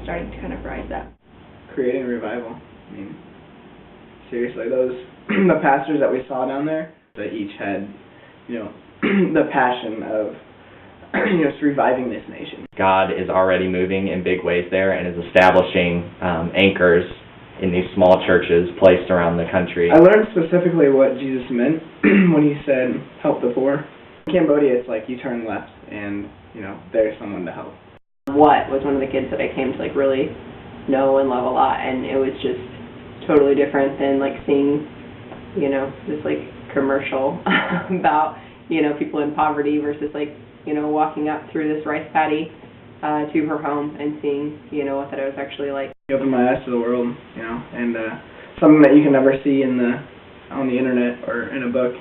starting to kind of rise up. Creating revival. I mean, seriously, the pastors that we saw down there, they each had, the passion of, just reviving this nation. God is already moving in big ways there and is establishing anchors in these small churches placed around the country. I learned specifically what Jesus meant when he said, help the poor. In Cambodia, it's like you turn left and, there's someone to help. What was one of the kids that I came to really know and love a lot, and it was just totally different than seeing, this commercial about, people in poverty versus walking up through this rice paddy to her home and seeing, what that it was actually like. It opened my eyes to the world, and something that you can never see on the internet or in a book,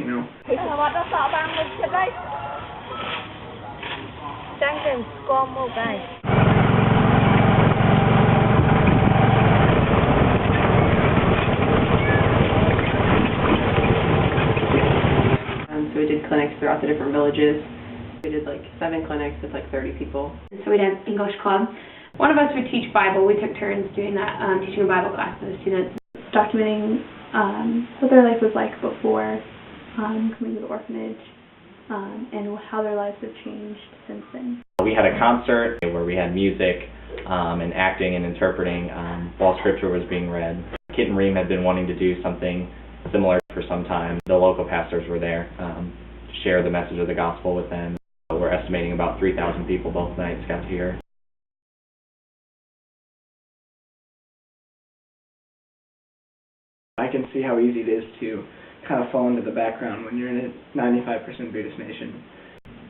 So we did clinics throughout the different villages. We did 7 clinics with 30 people. So we did English club. One of us would teach Bible. We took turns doing that, teaching a Bible class to the students. Documenting what their life was like before coming to the orphanage and how their lives have changed since then. We had a concert where we had music and acting and interpreting while scripture was being read. Kit and Ream had been wanting to do something similar for some time. The local pastors were there to share the message of the gospel with them. We're estimating about 3,000 people both nights got to hear. I can see how easy it is to kind of fall into the background when you're in a 95% Buddhist nation.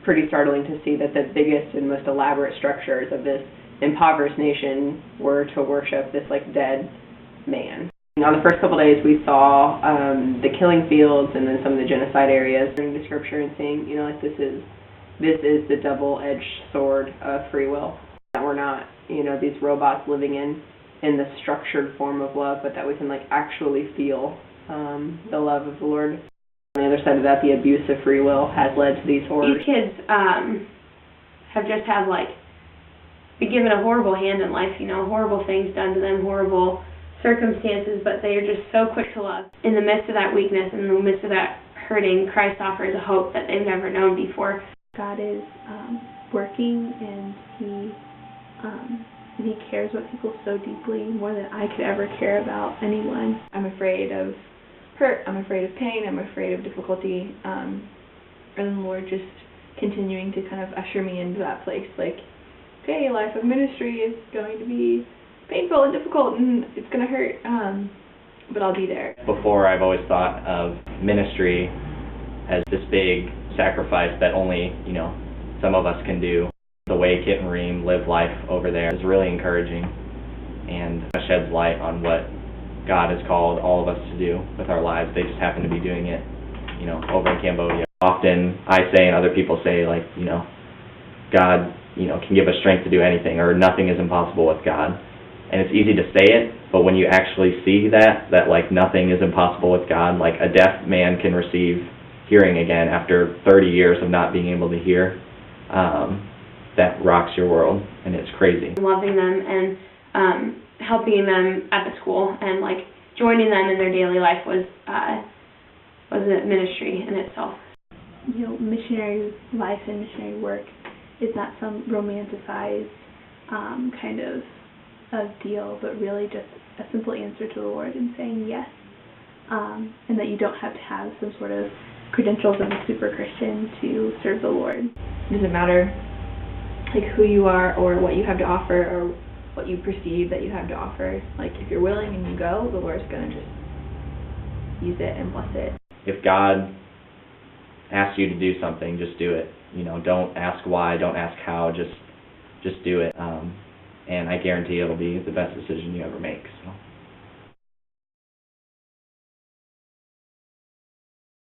Pretty startling to see that the biggest and most elaborate structures of this impoverished nation were to worship this dead man. On the first couple days, we saw the killing fields and then some of the genocide areas, reading the scripture and seeing, this is the double-edged sword of free will. That we're not, these robots living in the structured form of love, but that we can actually feel the love of the Lord. On the other side of that, the abuse of free will has led to these horrors. These kids have just had been given a horrible hand in life, horrible things done to them, horrible circumstances, but they are just so quick to love. In the midst of that weakness, in the midst of that hurting, Christ offers a hope that they've never known before. God is working, and He cares about people so deeply, more than I could ever care about anyone. I'm afraid of hurt, I'm afraid of pain, I'm afraid of difficulty, and the Lord just continuing to kind of usher me into that place, okay, life of ministry is going to be painful and difficult, and it's going to hurt, but I'll be there. Before, I've always thought of ministry as this big sacrifice that only, some of us can do. The way Kit and Ream live life over there is really encouraging and sheds light on what God has called all of us to do with our lives. They just happen to be doing it, over in Cambodia. Often I say and other people say, God, can give us strength to do anything, or nothing is impossible with God. And it's easy to say it, but when you actually see that nothing is impossible with God, a deaf man can receive hearing again after 30 years of not being able to hear, that rocks your world, and it's crazy. Loving them and helping them at the school and joining them in their daily life was a ministry in itself. Missionary life and missionary work is not some romanticized kind of deal, but really just a simple answer to the Lord and saying yes, and that you don't have to have some sort of credentials of a super Christian to serve the Lord. It doesn't matter who you are or what you have to offer or what you perceive that you have to offer. If you're willing and you go, the Lord's going to just use it and bless it. If God asks you to do something, just do it. Don't ask why, don't ask how, just do it. And I guarantee it'll be the best decision you ever make. So.